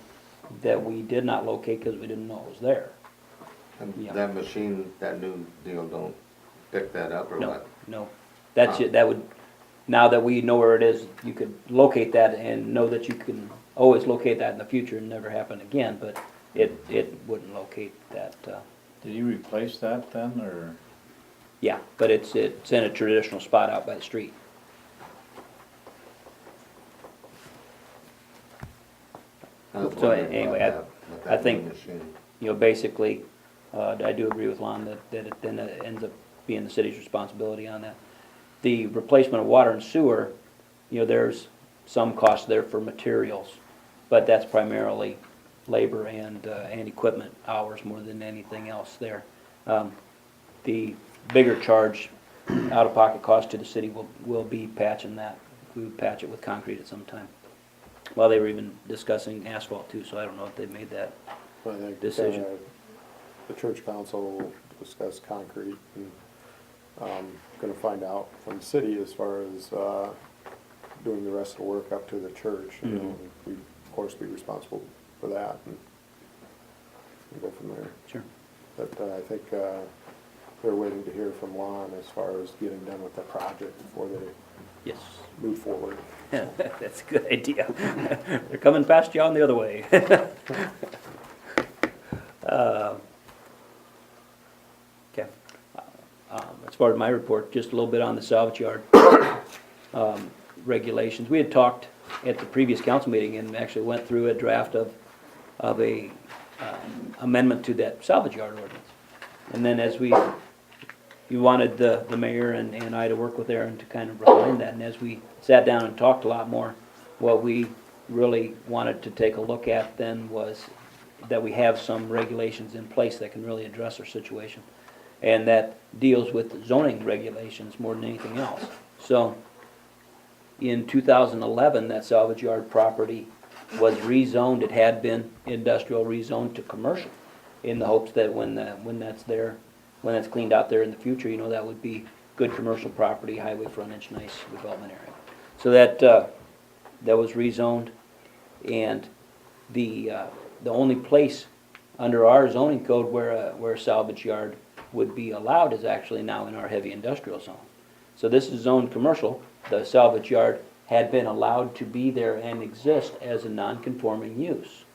that we did not locate because we didn't know it was there. And Yeah. that machine, that new deal don't pick that up or No, what? no. That's it, that would, now that we know where it is, you could locate that and know that you can always locate that in the future and never happen again, but it wouldn't locate that, Did you replace that then, or? yeah, but it's in a traditional spot out by the street. I was So wondering anyway, about that, with I that new think- machine. You know, basically, I do agree with Lon that it then ends up being the city's responsibility on that. The replacement of water and sewer, you know, there's some cost there for materials, but that's primarily labor and equipment hours more than anything else there. The bigger charge, out-of-pocket cost to the city will be patching that. We would patch it with concrete at some time. Well, they were even discussing asphalt too, so I don't know if they've made that. I think Decision. the church council will discuss concrete, and gonna find out from the city as far as doing the rest of the work up to the church. And Mhm. we, of course, be responsible for that. And go from there. Sure. But I think they're waiting to hear from Lon as far as getting done with the project before they Yes. move forward. That's a good idea. They're coming past you on the other way. Okay. As far as my report, just a little bit on the salvage yard regulations. We had talked at the previous council meeting and actually went through a draft of a amendment to that salvage yard ordinance. And then as you wanted the mayor and I to work with Aaron to kind of refine that, and as we sat down and talked a lot more, what we really wanted to take a look at then was that we have some regulations in place that can really address our situation. And that deals with zoning regulations more than anything else. So, in 2011, that salvage yard property was rezoned. It had been industrial rezoned to commercial, in the hopes that when that's there, when that's cleaned out there in the future, you know, that would be good commercial property, highway frontage, nice development area. So that was rezoned, and the only place under our zoning code where a salvage yard would be allowed is actually now in our heavy industrial zone. So this is zoned commercial. The salvage yard had been allowed to be there and exist as a non-conforming use.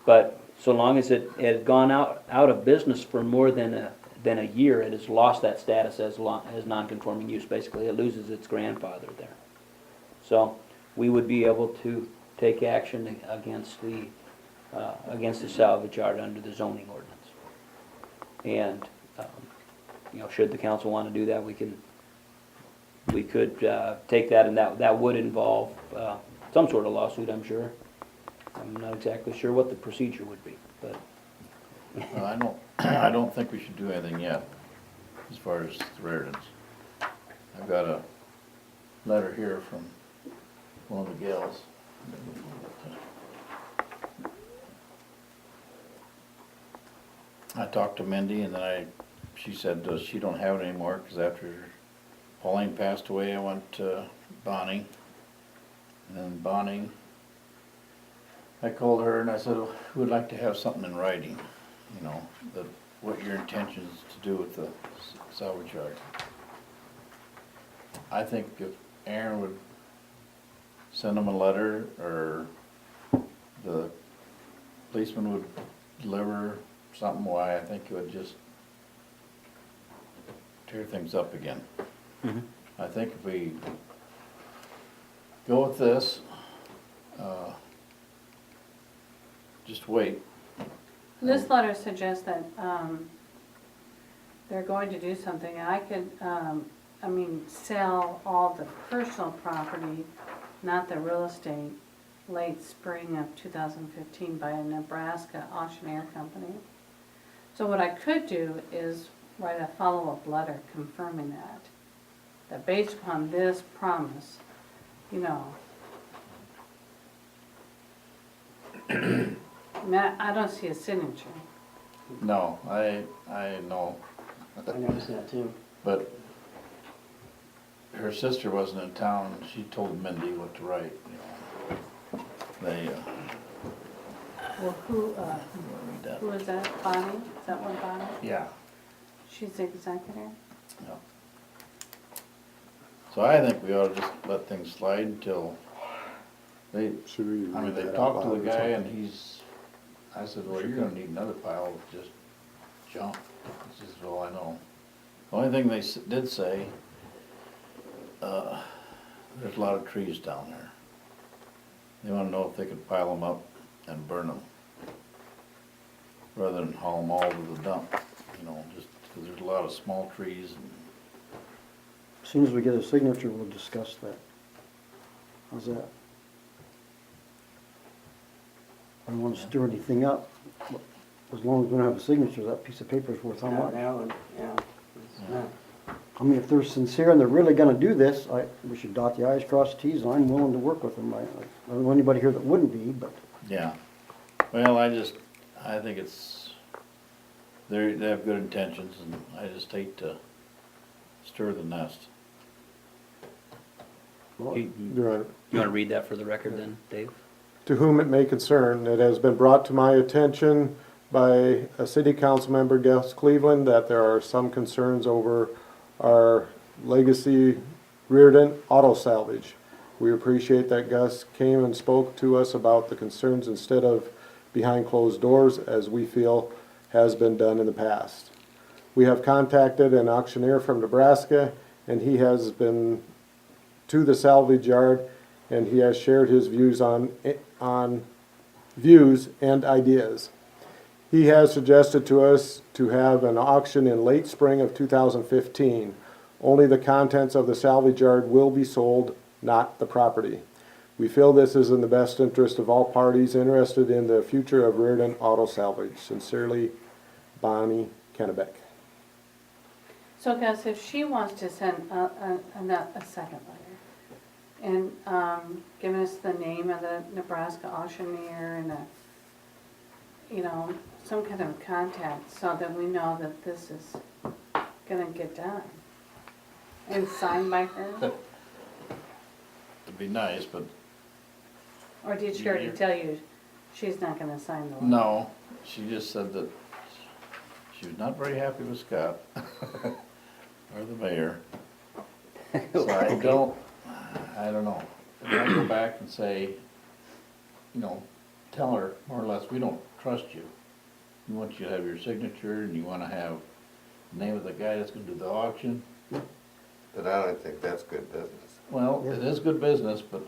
But so long as it had gone out of business for more than a year, it has lost that status as non-conforming use. Basically, it loses its grandfather there. So we would be able to take action against the salvage yard under the zoning ordinance. And you know, should the council want to do that, we could take that, and that would involve some sort of lawsuit, I'm sure. I'm not exactly sure what the procedure would be, but I don't think we should do anything yet, as far as the Raritan's. I've got a letter here from one of the gals. I talked to Mindy, and then she said she don't have it anymore, because after Pauline passed away, I went to Bonnie. And then Bonnie, I called her and I said, we would like to have something in writing, you know, what your intention is to do with the salvage yard. I think if Aaron would send them a letter, or the policeman would deliver something, why, I think it would just tear things up again. mm-hmm. I think if we go with this, just wait. This letter suggests that they're going to do something. I could, sell all the personal property, not the real estate, late spring of 2015 by a Nebraska auctioneer company. So what I could do is write a follow-up letter confirming that based upon this promise, you know, I don't see a signature. No, I know, I noticed that too. but her sister wasn't in town, and she told Mindy what to write, you know. They, Well, who is that? Bonnie? Is that one Bonnie? yeah, She's the executor? yeah. So I think we ought to just let things slide until they, Should we I mean, read they that out talked to loud the or guy, something? and I said, well, you're gonna need another pile of just junk. He says, well, I know. The only thing they did say, there's a lot of trees down there. They wanna know if they could pile them up and burn them, rather than haul them all to the dump, you know, just, 'cause there's a lot of small trees. And As soon as we get a signature, we'll discuss that. How's that? I don't want to stir anything up. As long as we don't have a signature, that piece of paper is worth how much? That would, yeah. It's not- I mean, if they're sincere and they're really gonna do this, we should dot the i's, cross the t's, and I'm willing to work with them. I don't know anybody here that wouldn't be, but yeah, well, I think they have good intentions, and I just hate to stir the nest. well, You You're right. want to read that for the record then, Dave? To whom it may concern, it has been brought to my attention by a city council member, Gus Cleveland, that there are some concerns over our legacy Reardon auto salvage. We appreciate that Gus came and spoke to us about the concerns instead of behind closed doors, as we feel has been done in the past. We have contacted an auctioneer from Nebraska, and he has been to the salvage yard, and he has shared his views on views and ideas. He has suggested to us to have an auction in late spring of 2015. Only the contents of the salvage yard will be sold, not the property. We feel this is in the best interest of all parties interested in the future of Reardon Auto Salvage. Sincerely, Bonnie Kennebec. So Gus, if she wants to send a second letter and giving us the name of the Nebraska auctioneer and some kind of contact so that we know that this is gonna get done and signed by her? It'd be nice, but Or did she already tell you she's not gonna sign the letter? no, she just said that she was not very happy with Scott or the mayor. So I don't know. If I go back and say, tell her more or less, we don't trust you. We want you to have your signature and you wanna have the name of the guy that's gonna do the auction. But I don't think that's good business. Well, it is good business, but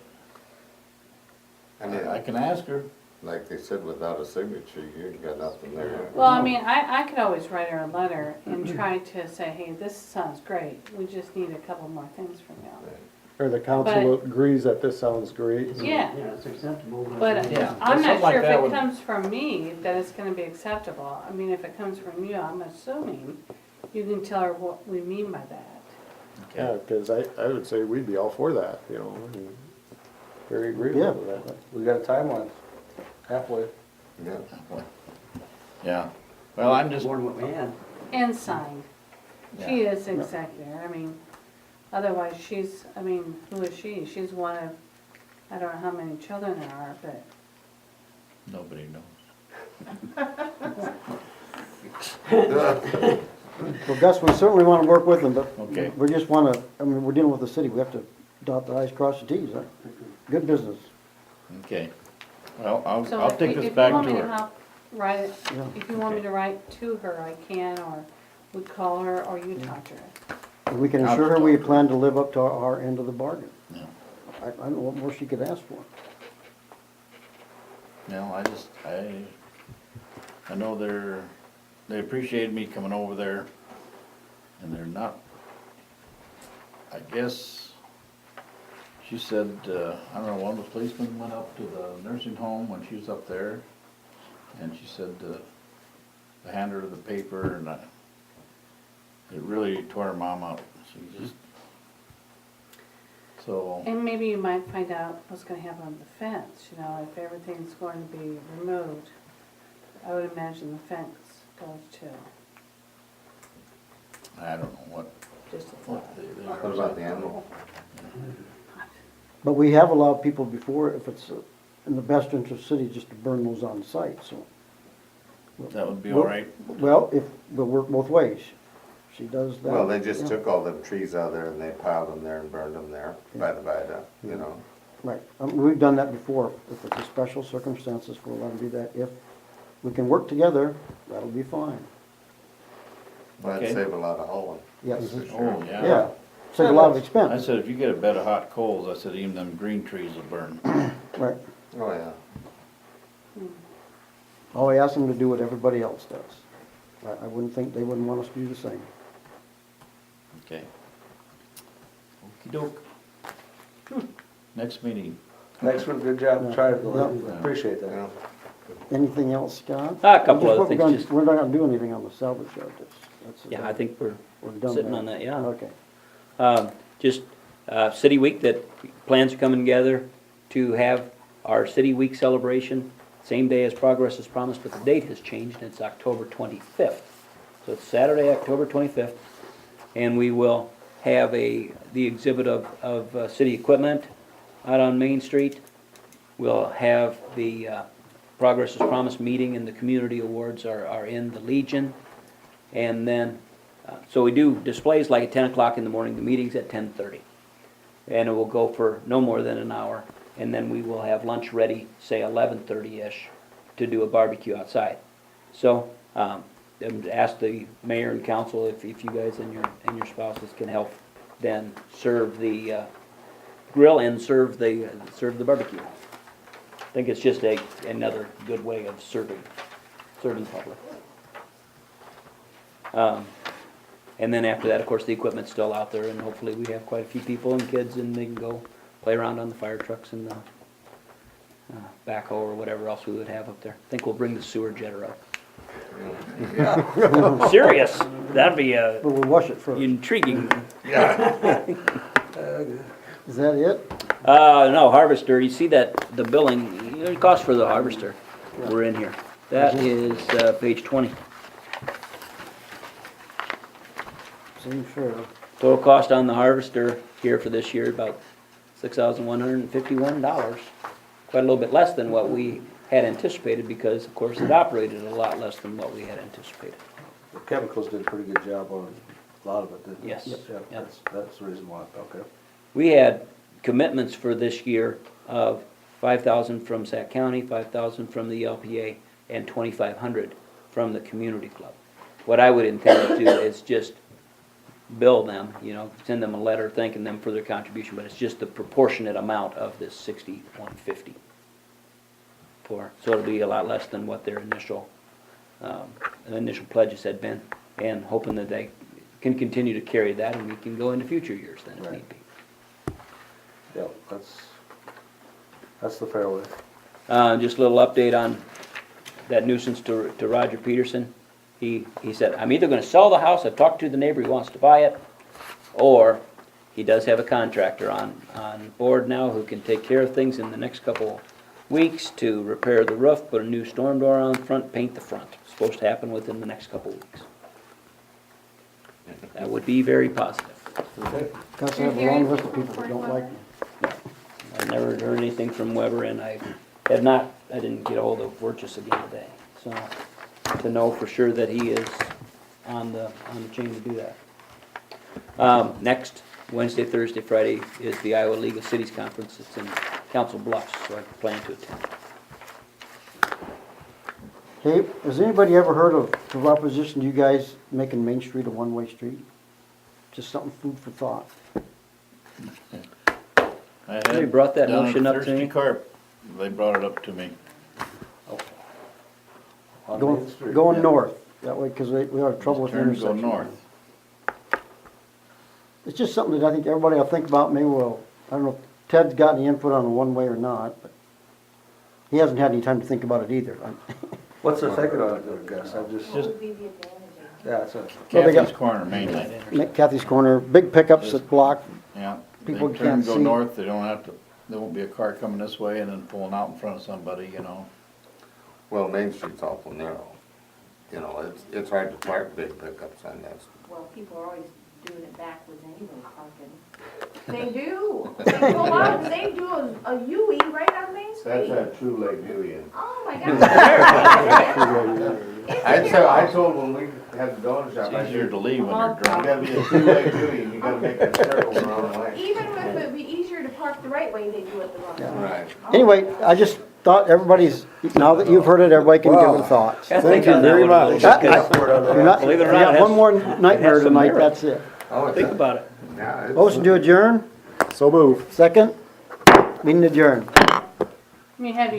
I mean, I can ask her. like they said, without a signature, you ain't got nothing there. Well, I mean, I could always write her a letter and try to say, hey, this sounds great, we just need a couple more things from you. Or the council agrees that this sounds great. Yeah. Yeah, it's acceptable. But Yeah, I'm not something like sure that if it would- comes from me that it's gonna be acceptable. I mean, if it comes from you, I'm assuming you can tell her what we mean by that. Yeah, because I would say we'd be all for that, and very agreeable to that. We got a timeline, halfway. Yeah. Yeah. Well, I'm just, More than what we had. And signed. She is executor, I mean, otherwise she's, who is she? She's one of, I don't know how many children there are, but nobody knows. Well, Gus, we certainly want to work with them, but Okay. we just want to, we're dealing with the city, we have to dot the i's, cross the t's, huh? Good business. Okay. Well, so I'll if take you this back want to me her. help write it, Yeah. if you want me to write to her, I can, or we call her, or you talk to her. And we can I'll assure her talk we to her. plan to live up to our end of the bargain. Yeah. I don't know what more she could ask for. No, I know they appreciated me coming over there, and they're not, I guess, she said, I don't know, one of the policemen went up to the nursing home when she was up there, and she said, to hand her the paper, and it really tore her mom up. She just, so, And maybe you might find out what's gonna happen on the fence, if everything's going to be removed. I would imagine the fence goes too, I don't know what just a thought. What about the animal? But we have allowed people before, if it's in the best interest of the city, just to burn those on site, so. that would be all right. Well, we'll work both ways. She does that. Well, they just yeah. took all them trees out of there and they piled them there and burned them there by the viaduct, Right, we've done that before. If it's a special circumstances, we'll let them do that. If we can work together, that'll be fine. That'd Okay. save a lot of hauling. Yes, for sure. Oh, yeah. yeah, save a lot of I expense, said, if you get a bed of hot coals, I said, even them green trees will burn. right. Oh, yeah. All I ask them to do what everybody else does. I wouldn't think they wouldn't want us to do the same. Okay. Okey doke. Next meeting. Thanks for the good job, try to, Yeah. appreciate that. Yeah. Anything else, Scott? A couple Just other what we're things, gonna- just- We're not gonna do anything on the salvage yard. That's- Yeah, I think we're done sitting there. on that, yeah. Okay. Just City Week, that plans are coming together to have our City Week celebration, same day as Progress is Promised, but the date has changed, and it's October 25th. So it's Saturday, October 25th, and we will have the exhibit of city equipment out on Main Street. We'll have the Progress is Promised meeting and the community awards are in the Legion. And then, so we do displays like at 10 o'clock in the morning, the meeting's at 10:30. And it will go for no more than an hour. And then we will have lunch ready, say 11:30-ish, to do a barbecue outside. So, ask the mayor and council if you guys and your spouses can help then serve the grill and serve the barbecue. I think it's just another good way of serving public. And then after that, of course, the equipment's still out there, and hopefully we have quite a few people and kids, and they can go play around on the fire trucks and the backhoe or whatever else we would have up there. I think we'll bring the sewer jetter up. Serious? That'd be But we'll wash it first. intriguing. Is that it? No, harvester, you see that, the billing, the cost for the harvester, we're in here. That is, page 20. Same fair. Total cost on the harvester here for this year, about $6,151. Quite a little bit less than what we had anticipated because, of course, it operated a lot less than what we had anticipated. The chemicals did a pretty good job on a lot of it, didn't they? Yes. Yeah, Yep. that's the reason why, okay. We had commitments for this year of $5,000 from Sac County, $5,000 from the LPA, and $2,500 from the community club. What I would intend to do is just bill them, send them a letter thanking them for their contribution, but it's just the proportionate amount of this $6,150. So it'll be a lot less than what their initial pledges had been, and hoping that they can continue to carry that and we can go into future years then if need be. Yeah, that's the fair way. Just a little update on that nuisance to Roger Peterson. He said, I'm either gonna sell the house, I've talked to the neighbor, he wants to buy it, or he does have a contractor on board now who can take care of things in the next couple weeks to repair the roof, put a new storm door on the front, paint the front. It's supposed to happen within the next couple weeks. That would be very positive. Because I have a long list of people that don't like me. I never heard anything from Weber, and I didn't get ahold of Wirtjes again today. So, to know for sure that he is on the chain to do that. Next, Wednesday, Thursday, Friday is the Iowa League of Cities Conference. It's in Council Bluffs, so I plan to attend. Hey, has anybody ever heard of the opposition to you guys making Main Street a one-way street? Just something food for thought. I had They brought that down at motion up to Thirsty me? Carp, they brought it up to me. On Going, Main Street, going yeah. north, that way, because we have trouble with the Turn to go intersection. north. It's just something that I think everybody will think about. Maybe I don't know if Ted's got any input on the one-way or not, but he hasn't had any time to think about it either. What's the thinking on it, I guess, What would be the advantage? yeah, it's a, Well, they got- Kathy's Corner mainly, Kathy's Corner, big pickups that block, yeah. People They turn can't and go see. north, there won't be a car coming this way and then pulling out in front of somebody, Well, Main Street's awful narrow. It's hard to park big pickups on that. Well, people are always doing it backwards anyway, parking. They do. They go out and they do a U-E right on Main Street. true late Union. Oh, my God. I told when we had the donut shop, It's easier to leave when you're you drunk. gotta be a two-way Union, you gotta make that circle the wrong way. Even if it'd be easier to park the right way, they do it the wrong way. Right. Anyway, I just thought now that you've heard it, everybody can give it thoughts. Thank you very much. You're not, Believe it or you not, got it one has- more it nightmare has some tonight, merit. that's it. Oh, Think about it. yeah, it's- Motion to adjourn, So move. second, meeting adjourned. You have